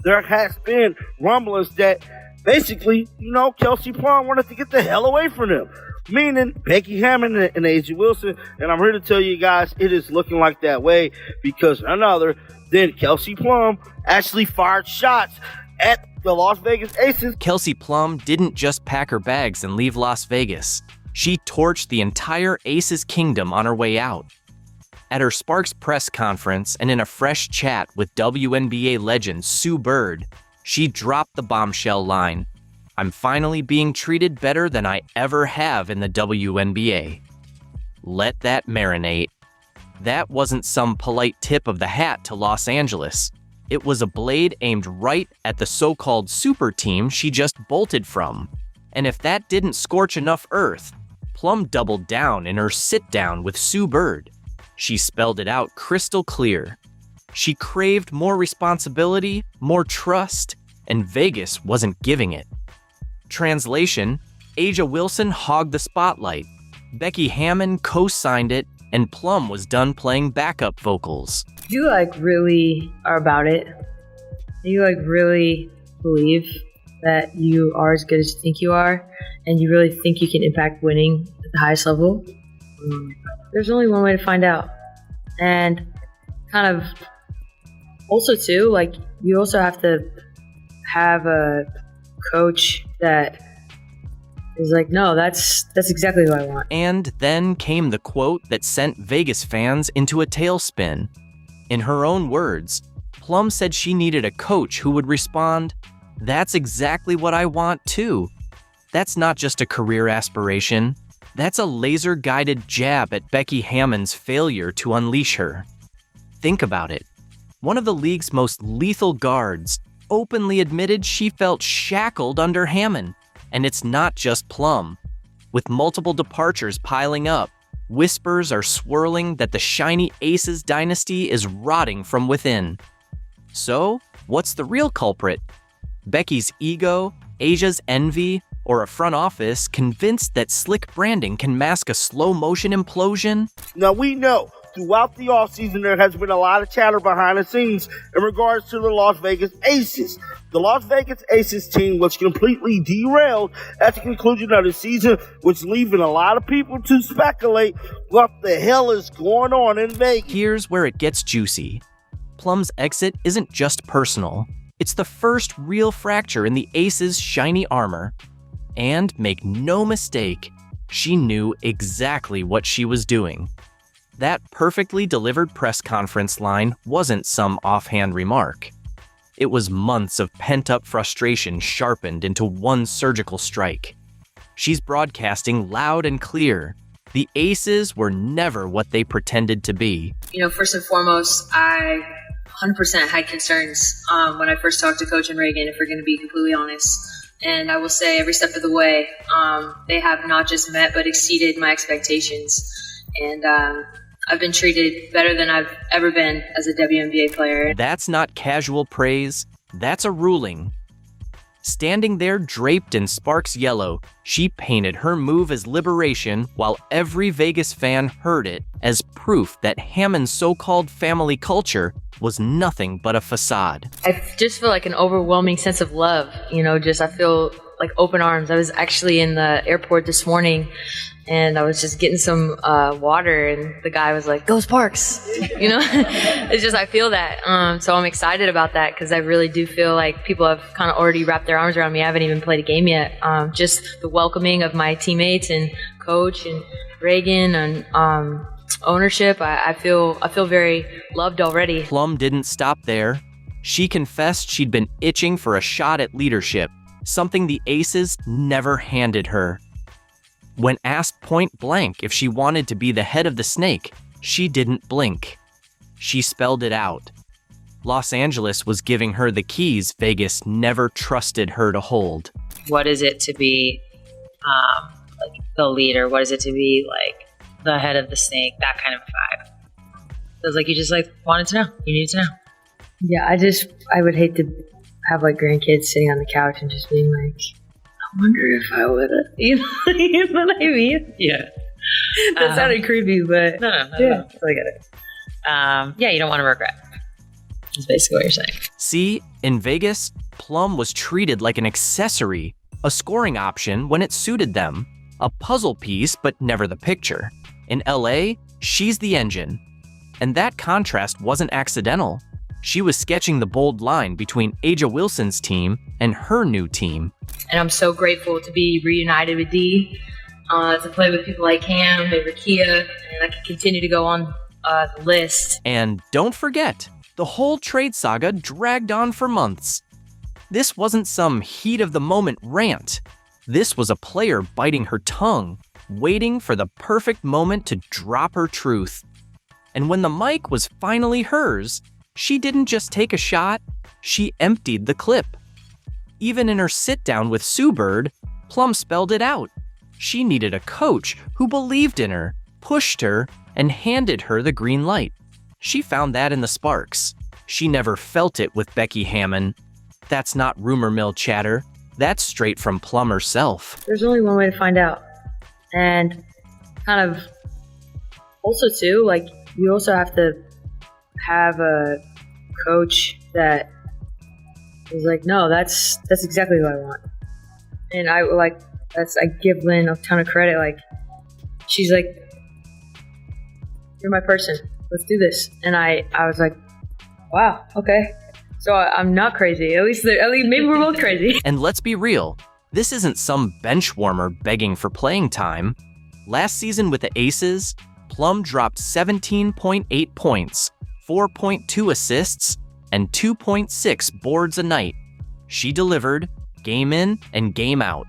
there has been rumblings that basically, Kelsey Plum wanted to get the hell away from them. Meaning Becky Hammond and AJ Wilson. And I'm here to tell you guys, it is looking like that way because none other than Kelsey Plum actually fired shots at the Las Vegas Aces. Kelsey Plum didn't just pack her bags and leave Las Vegas. She torched the entire Aces kingdom on her way out. At her Sparks press conference and in a fresh chat with WNBA legend Sue Bird, she dropped the bombshell line, "I'm finally being treated better than I ever have in the WNBA." Let that marinate. That wasn't some polite tip of the hat to Los Angeles. It was a blade aimed right at the so-called super team she just bolted from. And if that didn't scorch enough earth, Plum doubled down in her sit-down with Sue Bird. She spelled it out crystal clear. She craved more responsibility, more trust, and Vegas wasn't giving it. Translation, A'ja Wilson hogged the spotlight. Becky Hammond co-signed it, and Plum was done playing backup vocals. You really are about it. You really believe that you are as good as you think you are, and you really think you can impact winning at the highest level. There's only one way to find out. And kind of also too, you also have to have a coach that is like, no, that's exactly what I want. And then came the quote that sent Vegas fans into a tailspin. In her own words, Plum said she needed a coach who would respond, "That's exactly what I want too." That's not just a career aspiration. That's a laser-guided jab at Becky Hammond's failure to unleash her. Think about it. One of the league's most lethal guards openly admitted she felt shackled under Hammond. And it's not just Plum. With multiple departures piling up, whispers are swirling that the shiny Aces dynasty is rotting from within. So, what's the real culprit? Becky's ego, A'ja's envy, or a front office convinced that slick branding can mask a slow-motion implosion? Now, we know throughout the offseason there has been a lot of chatter behind the scenes in regards to the Las Vegas Aces. The Las Vegas Aces team was completely derailed at the conclusion of the season, which leaving a lot of people to speculate what the hell is going on in Vegas. Here's where it gets juicy. Plum's exit isn't just personal. It's the first real fracture in the Aces' shiny armor. And make no mistake, she knew exactly what she was doing. That perfectly delivered press conference line wasn't some offhand remark. It was months of pent-up frustration sharpened into one surgical strike. She's broadcasting loud and clear. The Aces were never what they pretended to be. First and foremost, I 100% had concerns when I first talked to Coach and Reagan, if we're going to be completely honest. And I will say every step of the way, they have not just met but exceeded my expectations. And I've been treated better than I've ever been as a WNBA player. That's not casual praise, that's a ruling. Standing there draped in Sparks yellow, she painted her move as liberation while every Vegas fan heard it as proof that Hammond's so-called family culture was nothing but a facade. I just feel like an overwhelming sense of love, I feel like open arms. I was actually in the airport this morning and I was just getting some water and the guy was like, "Go Sparks!" It's just, I feel that. So I'm excited about that because I really do feel like people have kind of already wrapped their arms around me. I haven't even played a game yet. Just the welcoming of my teammates and coach and Reagan and ownership, I feel very loved already. Plum didn't stop there. She confessed she'd been itching for a shot at leadership, something the Aces never handed her. When asked point blank if she wanted to be the head of the snake, she didn't blink. She spelled it out. Los Angeles was giving her the keys Vegas never trusted her to hold. What is it to be the leader? What is it to be the head of the snake? That kind of vibe. So it's you just wanted to know. You needed to know. Yeah, I would hate to have grandkids sitting on the couch and just being I wonder if I would have. You know what I mean? Yeah. That sounded creepy, but no. yeah. I get it. You don't want to regret. That's basically what you're saying. See, in Vegas, Plum was treated like an accessory, a scoring option when it suited them, a puzzle piece but never the picture. In LA, she's the engine. And that contrast wasn't accidental. She was sketching the bold line between Aja Wilson's team and her new team. And I'm so grateful to be reunited with Dee, to play with people like Cam and Rakia, and I can continue to go on the list. And don't forget, the whole trade saga dragged on for months. This wasn't some heat-of-the-moment rant. This was a player biting her tongue, waiting for the perfect moment to drop her truth. And when the mic was finally hers, she didn't just take a shot, she emptied the clip. Even in her sit-down with Sue Bird, Plum spelled it out. She needed a coach who believed in her, pushed her, and handed her the green light. She found that in the Sparks. She never felt it with Becky Hammon. That's not rumor mill chatter. That's straight from Plum herself. There's only one way to find out. And kind of also too, like, you also have to have a coach that is like, no, that's exactly what I want. And I give Lynn a ton of credit. Like, she's like, you're my person. Let's do this. And I was like, wow, okay. So I'm not crazy. At least maybe we're both crazy. And let's be real, this isn't some bench warmer begging for playing time. Last season with the Aces, Plum dropped 17.8 points, 4.2 assists, and 2.6 boards a night. She delivered, game in and game out.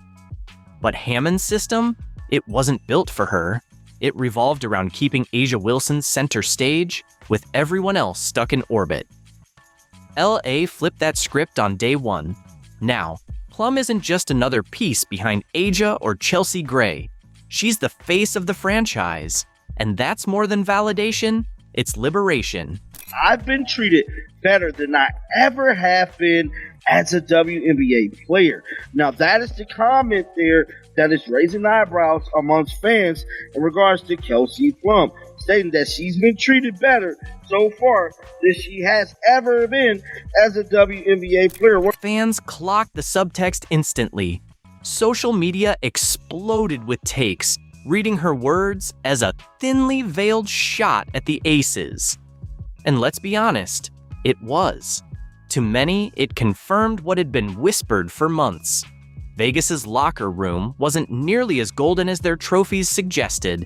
But Hammond's system, it wasn't built for her. It revolved around keeping Aja Wilson center stage, with everyone else stuck in orbit. LA flipped that script on day one. Now, Plum isn't just another piece behind Aja or Chelsea Gray. She's the face of the franchise. And that's more than validation, it's liberation. I've been treated better than I ever have been as a WNBA player. Now, that is the comment there that is raising eyebrows amongst fans in regards to Kelsey Plum, stating that she's been treated better so far than she has ever been as a WNBA player. Fans clocked the subtext instantly. Social media exploded with takes, reading her words as a thinly veiled shot at the Aces. And let's be honest, it was. To many, it confirmed what had been whispered for months. Vegas's locker room wasn't nearly as golden as their trophies suggested.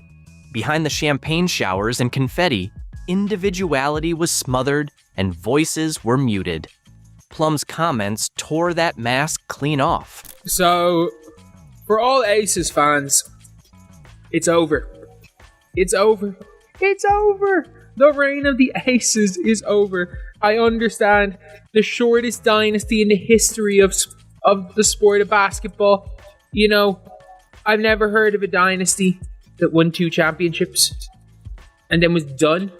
Behind the champagne showers and confetti, individuality was smothered and voices were muted. Plum's comments tore that mask clean off. So, for all Aces fans, it's over. It's over. It's over. The reign of the Aces is over. I understand the shortest dynasty in the history of the sport of basketball. You know, I've never heard of a dynasty that won 2 championships and then was done.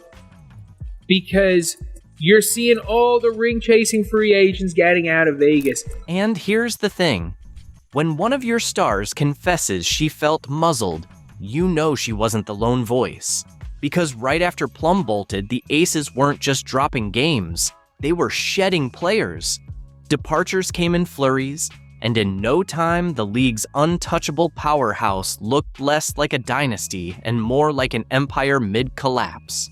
Because you're seeing all the ring-chasing free agents getting out of Vegas. And here's the thing. When one of your stars confesses she felt muzzled, you know she wasn't the lone voice. Because right after Plum bolted, the Aces weren't just dropping games, they were shedding players. Departures came in flurries, and in no time, the league's untouchable powerhouse looked less like a dynasty and more like an empire mid-collapse.